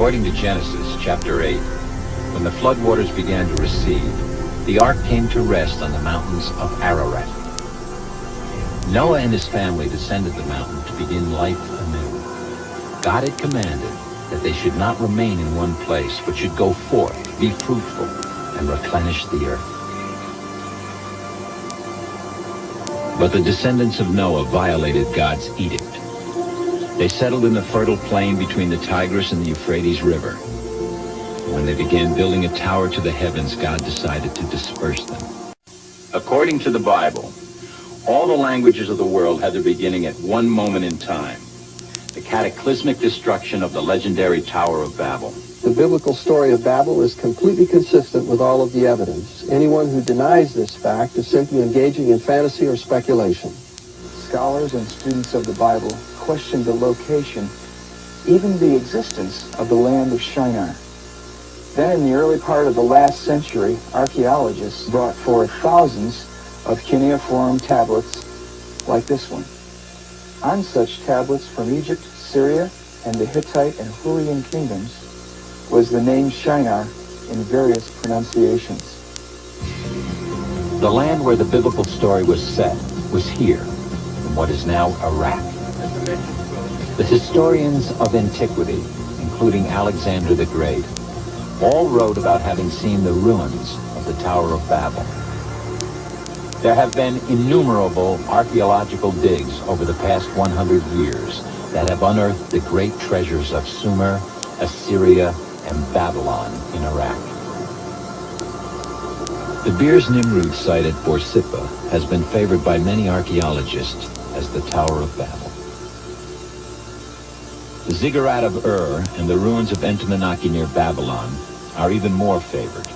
According to Genesis chapter 8, when the floodwaters began to recede, the ark came to rest on the mountains of Ararat. Noah and his family descended the mountain to begin life anew. God had commanded that they should not remain in one place, but should go forth, be fruitful, and replenish the earth. But the descendants of Noah violated God's edict. They settled in the fertile plain between the Tigris and the Euphrates River. When they began building a tower to the heavens, God decided to disperse them. According to the Bible, all the languages of the world had their beginning at one moment in time, the cataclysmic destruction of the legendary Tower of Babel. The biblical story of Babel is completely consistent with all of the evidence. Anyone who denies this fact is simply engaging in fantasy or speculation. Scholars and students of the Bible questioned the location, even the existence of the land of Shinar. Then in the early part of the last century, archaeologists brought forth thousands of cuneiform tablets like this one. On such tablets from Egypt, Syria, and the Hittite and Hurrian kingdoms was the name Shinar in various pronunciations. The land where the biblical story was set was here, in what is now Iraq. The historians of antiquity, including Alexander the Great, all wrote about having seen the ruins of the Tower of Babel. There have been innumerable archaeological digs over the past 100 years that have unearthed the great treasures of Sumer, Assyria, and Babylon in Iraq. The Beers Nimrud site at Borsippa has been favored by many archaeologists as the Tower of Babel. The Ziggurat of Ur and the ruins of Entomonaki near Babylon are even more favored.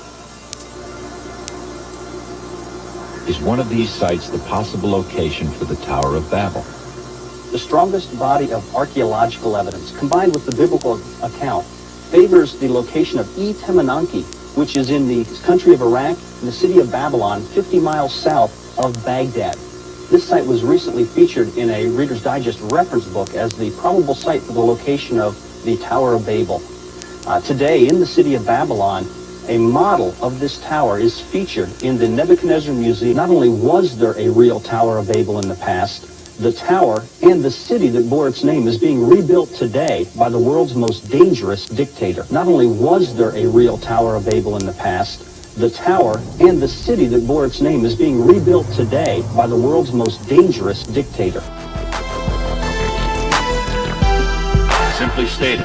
Is one of these sites the possible location for the Tower of Babel? The strongest body of archaeological evidence, combined with the biblical account, favors the location of Temenanki, which is in the country of Iraq, in the city of Babylon, 50 miles south of Baghdad. This site was recently featured in a Reader's Digest reference book as the probable site for the location of the Tower of Babel. Today, in the city of Babylon, a model of this tower is featured in the Nebuchadnezzar Museum. Not only was there a real Tower of Babel in the past, the tower and the city that bore its name is being rebuilt today by the world's most dangerous dictator. Not only was there a real Tower of Babel in the past, the tower and the city that bore its name is being rebuilt today by the world's most dangerous dictator. Simply stated,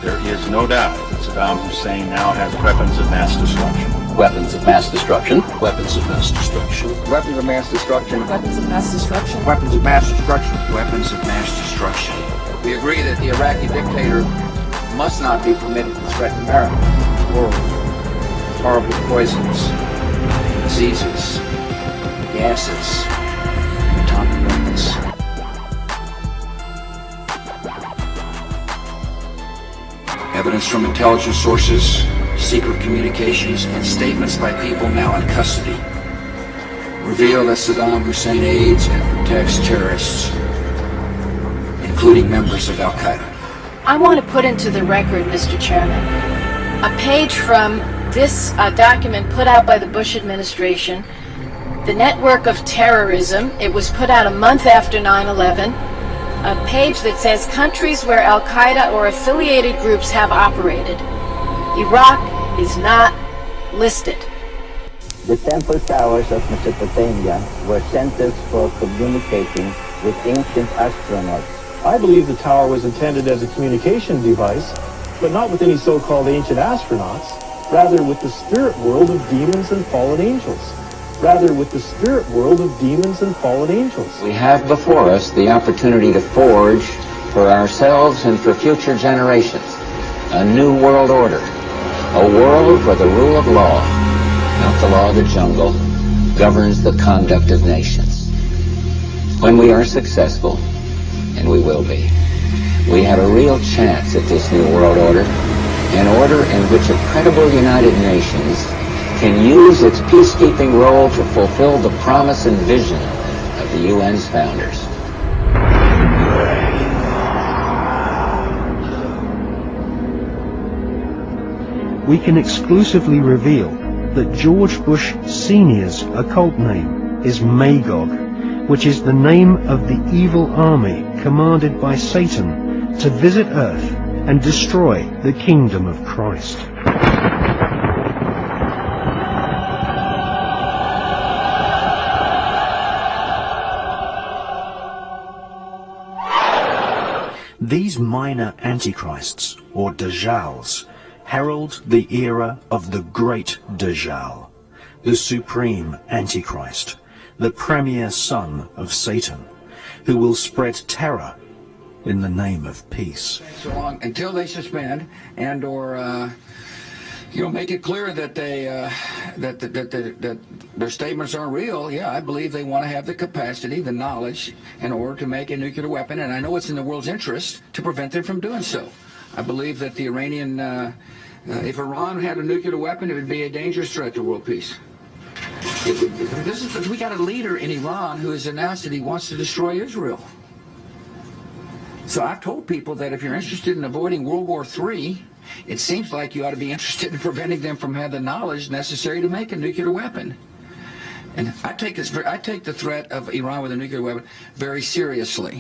there is no doubt that Saddam Hussein now has weapons of mass destruction. Weapons of mass destruction. Weapons of mass destruction. Weapons of mass destruction. Weapons of mass destruction. Weapons of mass destruction. Weapons of mass destruction. We agree that the Iraqi dictator must not be permitted to threaten America. Horrible poisons, diseases, gases, atomic weapons. Evidence from intelligence sources, secret communications, and statements by people now in custody reveal that Saddam Hussein aids and protects terrorists, including members of Al-Qaeda. I want to put into the record, Mr. Chairman, a page from this document put out by the Bush administration, the Network of Terrorism. It was put out a month after 9/11. A page that says countries where Al-Qaeda or affiliated groups have operated. Iraq is not listed. The temple towers of Mesopotamia were centers for communicating with ancient astronauts. I believe the tower was intended as a communication device, but not with any so-called ancient astronauts, rather with the spirit world of demons and fallen angels. Rather with the spirit world of demons and fallen angels. We have before us the opportunity to forge for ourselves and for future generations a new world order, a world where the rule of law, not the law of the jungle, governs the conduct of nations. When we are successful, and we will be, we have a real chance at this new world order, an order in which a credible United Nations can use its peacekeeping role to fulfill the promise and vision of the UN's founders. we can exclusively reveal that George Bush Sr.'s occult name is Magog, which is the name of the evil army commanded by Satan to visit Earth and destroy the kingdom of Christ. These minor antichrists, or Dajjals, herald the era of the great Dajjal, the supreme antichrist, the premier son of Satan, who will spread terror in the name of peace. So long until they suspend and or make it clear that they that their statements aren't real. Yeah, I believe they want to have the capacity, the knowledge, in order to make a nuclear weapon, and I know it's in the world's interest to prevent them from doing so. I believe that the Iranian, if Iran had a nuclear weapon, it would be a dangerous threat to world peace. We got a leader in Iran who has announced that he wants to destroy Israel. So I've told people that if you're interested in avoiding World War III, it seems like you ought to be interested in preventing them from having the knowledge necessary to make a nuclear weapon. And I take the threat of Iran with a nuclear weapon very seriously.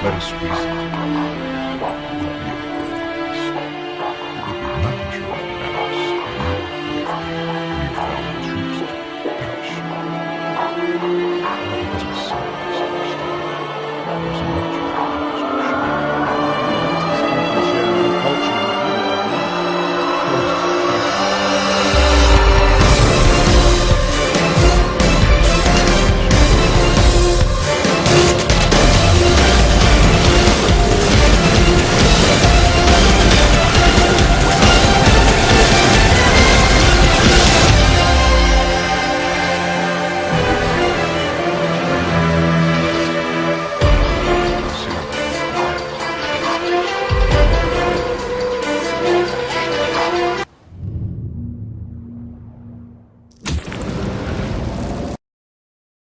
Let us reason.